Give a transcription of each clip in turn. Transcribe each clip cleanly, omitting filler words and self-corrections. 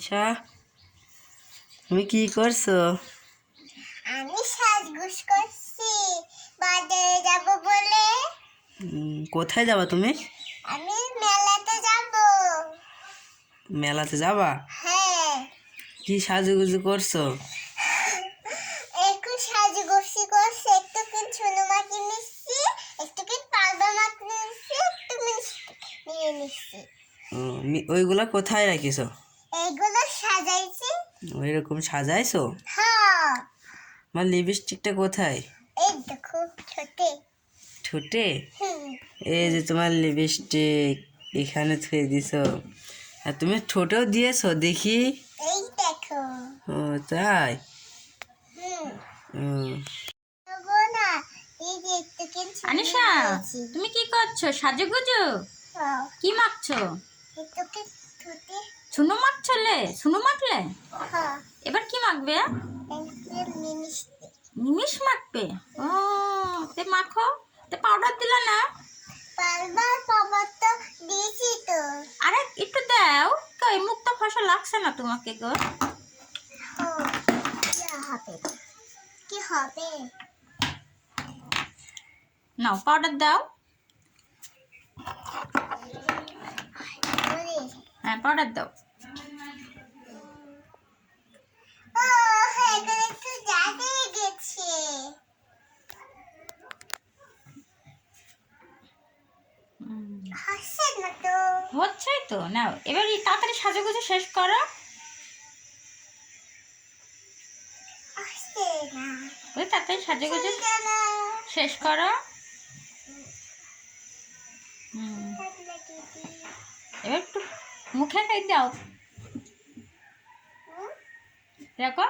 ঈশা, তুমি কি করছো? আমি সাজগোজ করছি বাজারে যাব বলে। কোথায় যাবা তুমি? আমি মেলাতে যাব। মেলাতে যাবা? হ্যাঁ। কি সাজুগুজু করছো? একটু সাজগোজ করছি, একটু চুনো মাটি নিচ্ছি, একটু পালবা মাটি নিচ্ছি, একটু মিষ্টি নিয়ে নিচ্ছি। ওইগুলা কোথায় রাখিছো? এগুলো সাজাইছি। ওইরকম সাজাইছো? হ্যাঁ। আমার লিপস্টিকটা কোথায়? এই দেখো ছোটে। ঠোঁটে? এই যে তোমার লিপস্টিক এখানে থুয়ে দিছো। আর তুমি ঠোঁটেও দিয়েছো দেখি। এই দেখো। ও তাই? না, এই যে একটু আনিশা, তুমি কি করছো? সাজুগুজু কি মাখছো? একটু ঠোঁটে। চুনো মাখছলে? চুনো মাখলে? হ্যাঁ। এবার কি মাখবে? মিষ্টি। নিমিষ মাখবে? ও, তে মাখো। তে পাউডার দিলা না? পারবার পাবার তো দিয়েছি তো। আরে একটু দাও। কই মুখটা ফসা লাগছে না তোমাকে গো? ও, কি হবে? কি হবে? নাও পাউডার দাও। হ্যাঁ পাউডার দাও। ও হ্যাঁ, এখানে একটু জাদু গেছে। হচ্ছে না তো। হচ্ছেই তো। নাও এবার এই তাড়াতাড়ি সাজুগুজু শেষ করো। হচ্ছে না। ওই তাড়াতাড়ি সাজুগুজু চলছে না। শেষ করো। এবার একটু মুখে খাই দাও। দেখো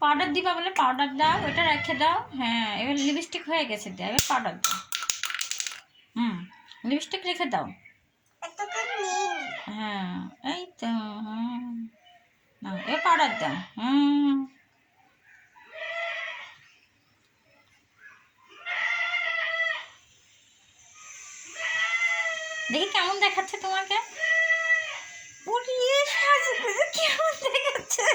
পাউডার দিবা বলে পাউডার দাও, ওটা রেখে দাও। হ্যাঁ এবার লিপস্টিক হয়ে গেছে, দাও এবার পাউডার দাও। লিপস্টিক রেখে দাও। এতক্ষণ নেই। হ্যাঁ এই তো। না এবার পাউডার দাও। দেখি কেমন দেখাচ্ছে তোমাকে? কেমন দেখাচ্ছে?